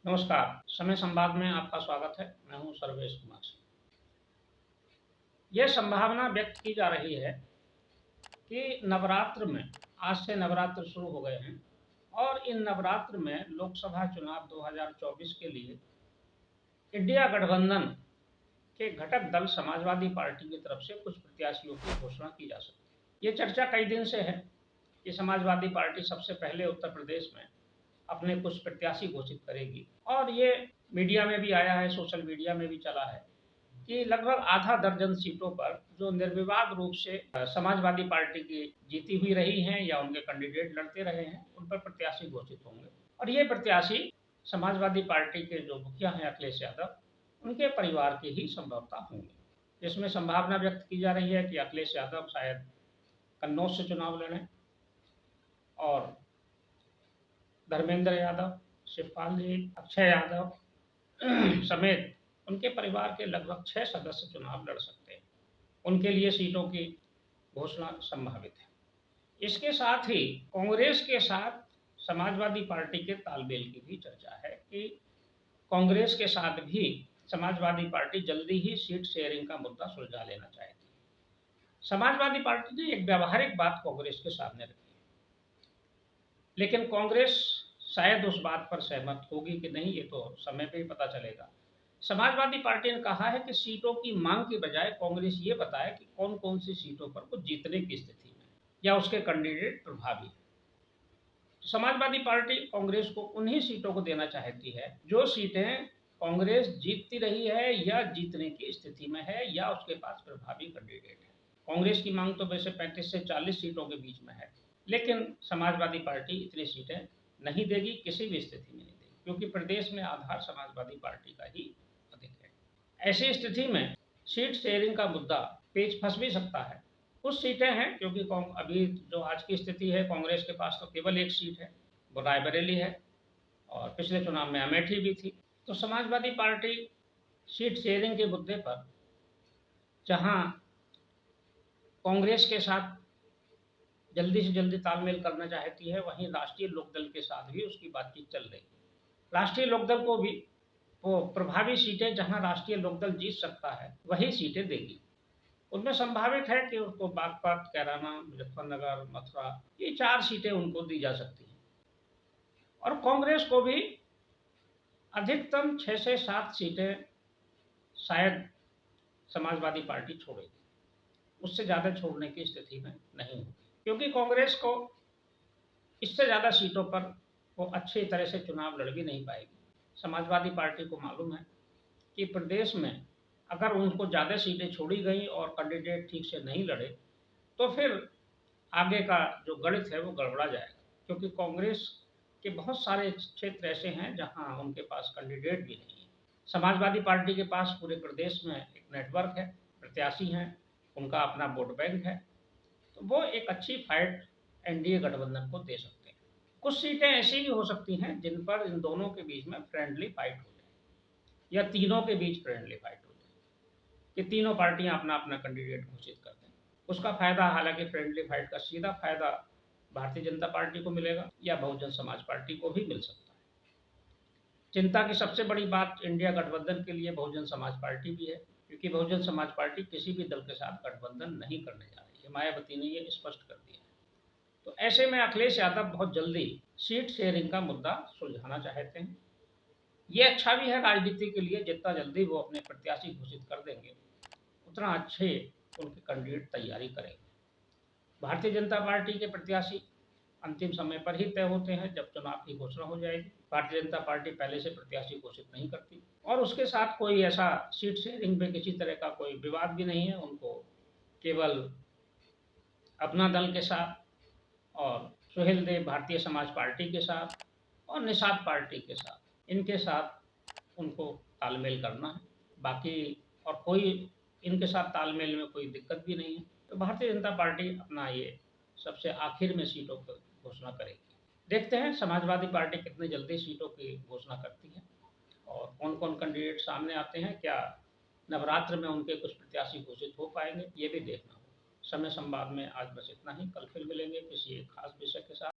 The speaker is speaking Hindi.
नमस्कार, समय संवाद में आपका स्वागत है। मैं हूं सर्वेश कुमार सिंह। यह संभावना व्यक्त की जा रही है कि नवरात्र में आज से नवरात्र शुरू हो गए हैं और इन नवरात्र में लोकसभा चुनाव 2024 के लिए इंडिया गठबंधन के घटक दल समाजवादी पार्टी की तरफ से कुछ प्रत्याशियों की घोषणा की जा सकती है। ये चर्चा कई दिन से है कि समाजवादी पार्टी सबसे पहले उत्तर प्रदेश में अपने कुछ प्रत्याशी घोषित करेगी और ये मीडिया में भी आया है, सोशल मीडिया में भी चला है कि लगभग आधा दर्जन सीटों पर जो निर्विवाद रूप से समाजवादी पार्टी की जीती हुई रही हैं या उनके कैंडिडेट लड़ते रहे हैं, उन पर प्रत्याशी घोषित होंगे और ये प्रत्याशी समाजवादी पार्टी के जो मुखिया हैं अखिलेश यादव, उनके परिवार के ही संभवतः होंगे। इसमें संभावना व्यक्त की जा रही है कि अखिलेश यादव शायद कन्नौज से चुनाव लड़ें और धर्मेंद्र यादव, शिवपाल जी, अक्षय यादव समेत उनके परिवार के लगभग 6 सदस्य चुनाव लड़ सकते हैं। उनके लिए सीटों की घोषणा संभावित है। इसके साथ ही कांग्रेस के साथ समाजवादी पार्टी के तालमेल की भी चर्चा है कि कांग्रेस के साथ भी समाजवादी पार्टी जल्दी ही सीट शेयरिंग का मुद्दा सुलझा लेना चाहती है। समाजवादी पार्टी ने एक व्यावहारिक बात कांग्रेस के सामने रखी है, लेकिन कांग्रेस शायद उस बात पर सहमत होगी कि नहीं, ये तो समय पे ही पता चलेगा। समाजवादी पार्टी ने कहा है कि सीटों की मांग के बजाय कांग्रेस ये बताए कि कौन कौन सी सीटों पर वो जीतने की स्थिति में या उसके कैंडिडेट प्रभावी है। तो समाजवादी पार्टी कांग्रेस को उन्हीं सीटों को देना चाहती है जो सीटें कांग्रेस जीतती रही है या जीतने की स्थिति में है या उसके पास प्रभावी कैंडिडेट है। कांग्रेस की मांग तो वैसे 35 से 40 सीटों के बीच में है, लेकिन समाजवादी पार्टी इतनी सीटें नहीं देगी, किसी भी स्थिति में नहीं देगी, क्योंकि प्रदेश में आधार समाजवादी पार्टी का ही अधिक है। ऐसी स्थिति में सीट शेयरिंग का मुद्दा पेच फंस भी सकता है। कुछ सीटें हैं, क्योंकि अभी जो आज की स्थिति है, कांग्रेस के पास तो केवल एक सीट है, वो रायबरेली है और पिछले चुनाव में अमेठी भी थी। तो समाजवादी पार्टी सीट शेयरिंग के मुद्दे पर जहां कांग्रेस के साथ जल्दी से जल्दी तालमेल करना चाहती है, वहीं राष्ट्रीय लोकदल के साथ भी उसकी बातचीत चल रही है। राष्ट्रीय लोकदल को भी वो प्रभावी सीटें जहां राष्ट्रीय लोकदल जीत सकता है वही सीटें देगी। उनमें संभावित है कि उसको बागपत, कैराना, मुजफ्फरनगर, मथुरा, ये 4 सीटें उनको दी जा सकती हैं और कांग्रेस को भी अधिकतम 6 से 7 सीटें शायद समाजवादी पार्टी छोड़ेगी, उससे ज़्यादा छोड़ने की स्थिति में नहीं होगी, क्योंकि कांग्रेस को इससे ज़्यादा सीटों पर वो अच्छी तरह से चुनाव लड़ भी नहीं पाएगी। समाजवादी पार्टी को मालूम है कि प्रदेश में अगर उनको ज़्यादा सीटें छोड़ी गई और कैंडिडेट ठीक से नहीं लड़े तो फिर आगे का जो गणित है वो गड़बड़ा जाएगा, क्योंकि कांग्रेस के बहुत सारे क्षेत्र ऐसे हैं जहां उनके पास कैंडिडेट भी नहीं है। समाजवादी पार्टी के पास पूरे प्रदेश में एक नेटवर्क है, प्रत्याशी हैं, उनका अपना वोट बैंक है, तो वो एक अच्छी फाइट एनडीए गठबंधन को दे सकते हैं। कुछ सीटें ऐसी भी हो सकती हैं जिन पर इन दोनों के बीच में फ्रेंडली फाइट हो जाए या तीनों के बीच फ्रेंडली फाइट हो जाए कि तीनों पार्टियां अपना अपना कैंडिडेट घोषित कर दें। उसका फायदा, हालांकि फ्रेंडली फाइट का सीधा फायदा भारतीय जनता पार्टी को मिलेगा या बहुजन समाज पार्टी को भी मिल सकता है। चिंता की सबसे बड़ी बात इंडिया गठबंधन के लिए बहुजन समाज पार्टी भी है, क्योंकि बहुजन समाज पार्टी किसी भी दल के साथ गठबंधन नहीं करने जा रही है। मायावती ने ये स्पष्ट कर दिया है। तो ऐसे में अखिलेश यादव बहुत जल्दी सीट शेयरिंग का मुद्दा सुलझाना चाहते हैं। ये अच्छा भी है राजनीति के लिए, जितना जल्दी वो अपने प्रत्याशी घोषित कर देंगे उतना अच्छे उनके कैंडिडेट तैयारी करेंगे। भारतीय जनता पार्टी के प्रत्याशी अंतिम समय पर ही तय होते हैं, जब चुनाव की घोषणा हो जाएगी। भारतीय जनता पार्टी पहले से प्रत्याशी घोषित नहीं करती और उसके साथ कोई ऐसा सीट शेयरिंग में किसी तरह का कोई विवाद भी नहीं है। उनको केवल अपना दल के साथ और सुहेल देव भारतीय समाज पार्टी के साथ और निषाद पार्टी के साथ, इनके साथ उनको तालमेल करना है। बाकी और कोई इनके साथ तालमेल में कोई दिक्कत भी नहीं है। तो भारतीय जनता पार्टी अपना ये सबसे आखिर में सीटों की घोषणा करेगी। देखते हैं समाजवादी पार्टी कितने जल्दी सीटों की घोषणा करती है और कौन कौन कैंडिडेट सामने आते हैं। क्या नवरात्र में उनके कुछ प्रत्याशी घोषित हो पाएंगे, ये भी देखना होगा। समय संवाद में आज बस इतना ही। कल फिर मिलेंगे किसी एक खास विषय के साथ।